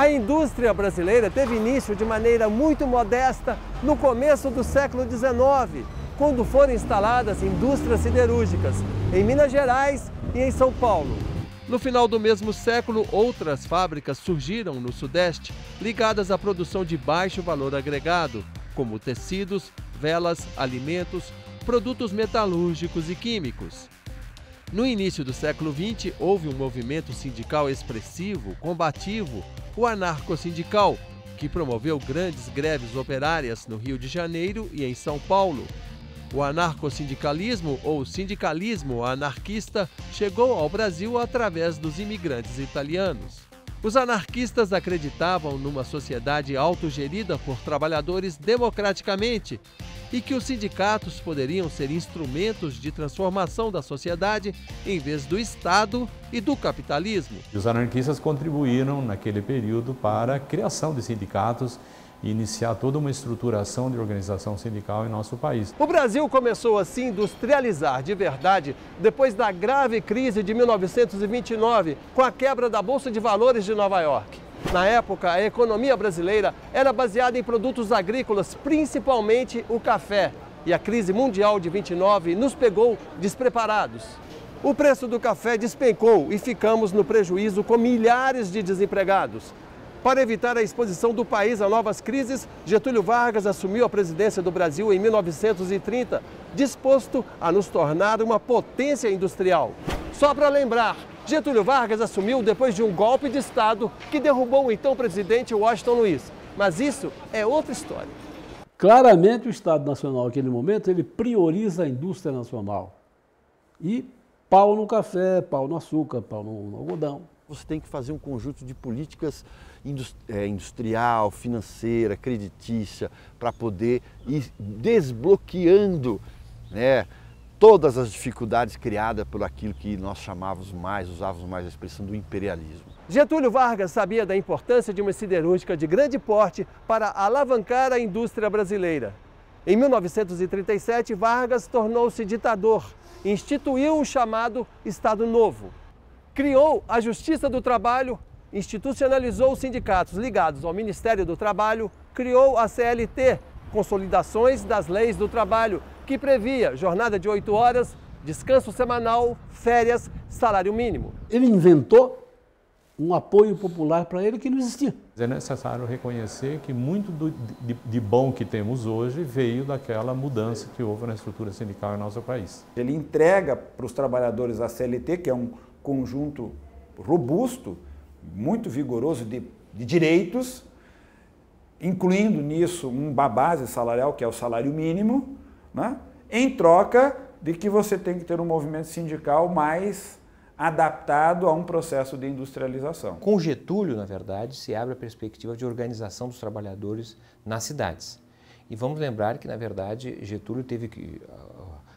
A indústria brasileira teve início de maneira muito modesta no começo do século XIX, quando foram instaladas indústrias siderúrgicas em Minas Gerais e em São Paulo. No final do mesmo século, outras fábricas surgiram no Sudeste, ligadas à produção de baixo valor agregado, como tecidos, velas, alimentos, produtos metalúrgicos e químicos. No início do século XX, houve um movimento sindical expressivo, combativo, o anarco-sindical, que promoveu grandes greves operárias no Rio de Janeiro e em São Paulo. O anarcossindicalismo, ou sindicalismo anarquista, chegou ao Brasil através dos imigrantes italianos. Os anarquistas acreditavam numa sociedade autogerida por trabalhadores democraticamente e que os sindicatos poderiam ser instrumentos de transformação da sociedade em vez do Estado e do capitalismo. Os anarquistas contribuíram naquele período para a criação de sindicatos e iniciar toda uma estruturação de organização sindical em nosso país. O Brasil começou a se industrializar de verdade depois da grave crise de 1929, com a quebra da Bolsa de Valores de Nova York. Na época, a economia brasileira era baseada em produtos agrícolas, principalmente o café. E a crise mundial de 29 nos pegou despreparados. O preço do café despencou e ficamos no prejuízo com milhares de desempregados. Para evitar a exposição do país a novas crises, Getúlio Vargas assumiu a presidência do Brasil em 1930, disposto a nos tornar uma potência industrial. Só para lembrar, Getúlio Vargas assumiu depois de um golpe de Estado que derrubou o então presidente Washington Luiz. Mas isso é outra história. Claramente o Estado Nacional, naquele momento, ele prioriza a indústria nacional. E pau no café, pau no açúcar, pau no algodão. Você tem que fazer um conjunto de políticas industrial, financeira, creditícia, para poder ir desbloqueando, né, todas as dificuldades criadas por aquilo que nós usávamos mais a expressão do imperialismo. Getúlio Vargas sabia da importância de uma siderúrgica de grande porte para alavancar a indústria brasileira. Em 1937, Vargas tornou-se ditador e instituiu o chamado Estado Novo. Criou a Justiça do Trabalho, institucionalizou os sindicatos ligados ao Ministério do Trabalho, criou a CLT, Consolidações das Leis do Trabalho, que previa jornada de 8 horas, descanso semanal, férias, salário mínimo. Ele inventou um apoio popular para ele que não existia. É necessário reconhecer que muito de bom que temos hoje veio daquela mudança que houve na estrutura sindical em nosso país. Ele entrega para os trabalhadores a CLT, que é um conjunto robusto, muito vigoroso de direitos, incluindo nisso uma base salarial, que é o salário mínimo, né? Em troca de que você tem que ter um movimento sindical mais adaptado a um processo de industrialização. Com Getúlio, na verdade, se abre a perspectiva de organização dos trabalhadores nas cidades. E vamos lembrar que, na verdade, Getúlio teve que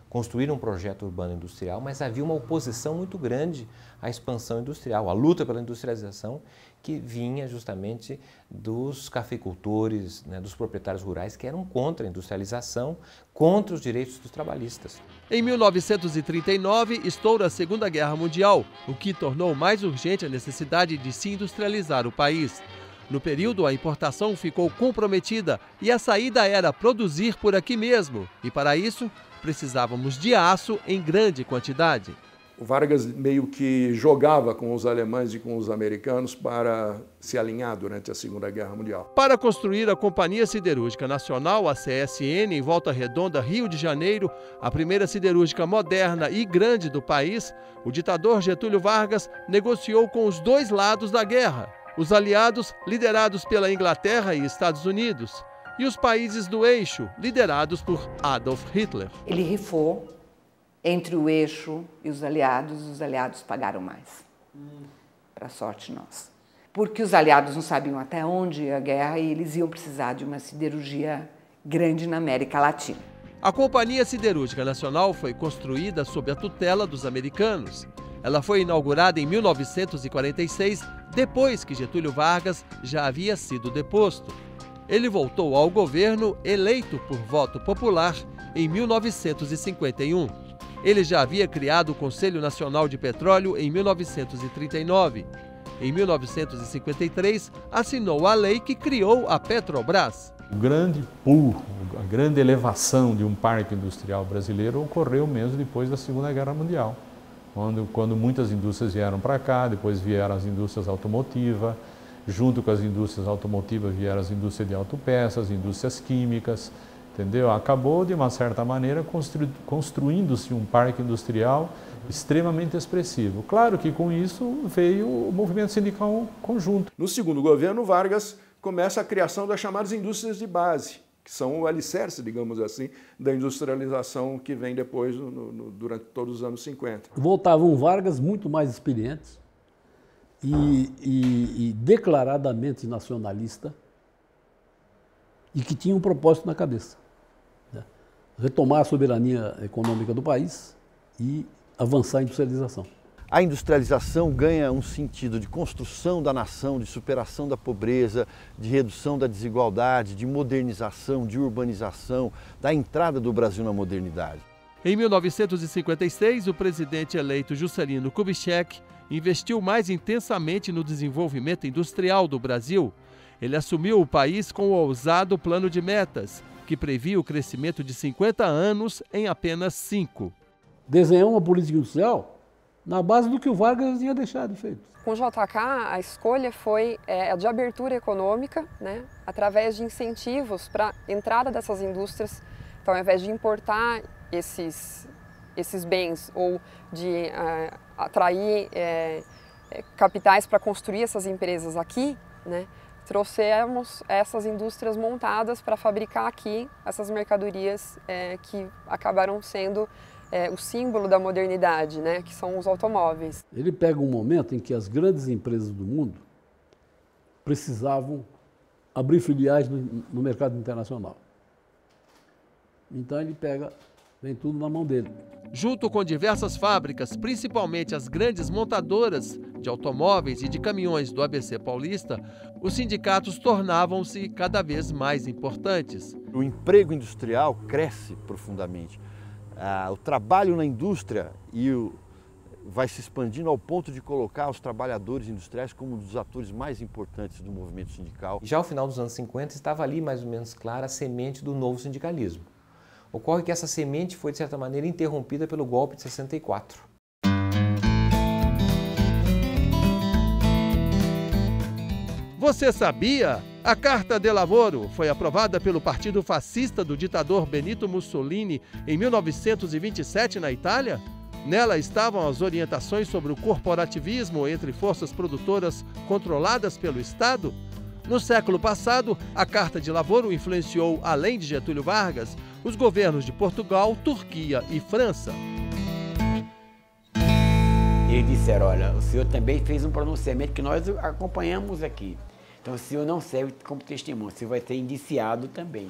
construir um projeto urbano industrial, mas havia uma oposição muito grande à expansão industrial, à luta pela industrialização, que vinha justamente dos cafeicultores, né, dos proprietários rurais, que eram contra a industrialização, contra os direitos dos trabalhistas. Em 1939, estoura a Segunda Guerra Mundial, o que tornou mais urgente a necessidade de se industrializar o país. No período, a importação ficou comprometida e a saída era produzir por aqui mesmo. E para isso, precisávamos de aço em grande quantidade. O Vargas meio que jogava com os alemães e com os americanos para se alinhar durante a Segunda Guerra Mundial. Para construir a Companhia Siderúrgica Nacional, a CSN, em Volta Redonda, Rio de Janeiro, a primeira siderúrgica moderna e grande do país, o ditador Getúlio Vargas negociou com os dois lados da guerra. Os aliados, liderados pela Inglaterra e Estados Unidos, e os países do eixo, liderados por Adolf Hitler. Ele rifou entre o eixo e os aliados pagaram mais, para sorte nossa. Porque os aliados não sabiam até onde ia a guerra e eles iam precisar de uma siderurgia grande na América Latina. A Companhia Siderúrgica Nacional foi construída sob a tutela dos americanos. Ela foi inaugurada em 1946, depois que Getúlio Vargas já havia sido deposto. Ele voltou ao governo eleito por voto popular em 1951. Ele já havia criado o Conselho Nacional de Petróleo em 1939. Em 1953, assinou a lei que criou a Petrobras. O grande pulo, a grande elevação de um parque industrial brasileiro ocorreu mesmo depois da Segunda Guerra Mundial, quando muitas indústrias vieram para cá, depois vieram as indústrias automotivas, junto com as indústrias automotivas vieram as indústrias de autopeças, indústrias químicas, entendeu? Acabou, de uma certa maneira, construindo-se um parque industrial extremamente expressivo. Claro que com isso veio o movimento sindical conjunto. No segundo governo Vargas, começa a criação das chamadas indústrias de base, que são o alicerce, digamos assim, da industrialização que vem depois, durante todos os anos 50. Voltavam Vargas muito mais experientes e declaradamente nacionalista e que tinha um propósito na cabeça, né? Retomar a soberania econômica do país e avançar a industrialização. A industrialização ganha um sentido de construção da nação, de superação da pobreza, de redução da desigualdade, de modernização, de urbanização, da entrada do Brasil na modernidade. Em 1956, o presidente eleito Juscelino Kubitschek investiu mais intensamente no desenvolvimento industrial do Brasil. Ele assumiu o país com o ousado plano de metas, que previa o crescimento de 50 anos em apenas 5. Desenhou uma política industrial na base do que o Vargas tinha deixado feito. Com o JK, a escolha foi a de abertura econômica, né, através de incentivos para a entrada dessas indústrias. Então, ao invés de importar esses bens ou de atrair capitais para construir essas empresas aqui, né, trouxemos essas indústrias montadas para fabricar aqui essas mercadorias que acabaram sendo o símbolo da modernidade, né, que são os automóveis. Ele pega um momento em que as grandes empresas do mundo precisavam abrir filiais no mercado internacional. Então ele vem tudo na mão dele. Junto com diversas fábricas, principalmente as grandes montadoras de automóveis e de caminhões do ABC Paulista, os sindicatos tornavam-se cada vez mais importantes. O emprego industrial cresce profundamente. O trabalho na indústria vai se expandindo ao ponto de colocar os trabalhadores industriais como um dos atores mais importantes do movimento sindical. Já ao final dos anos 50 estava ali mais ou menos clara a semente do novo sindicalismo. Ocorre que essa semente foi, de certa maneira, interrompida pelo golpe de 64. Você sabia? A Carta de Lavoro foi aprovada pelo Partido Fascista do ditador Benito Mussolini em 1927 na Itália? Nela estavam as orientações sobre o corporativismo entre forças produtoras controladas pelo Estado. No século passado, a Carta de Lavoro influenciou, além de Getúlio Vargas, os governos de Portugal, Turquia e França. Eles disseram, olha, o senhor também fez um pronunciamento que nós acompanhamos aqui. Então o senhor não serve como testemunho, o senhor vai ser indiciado também.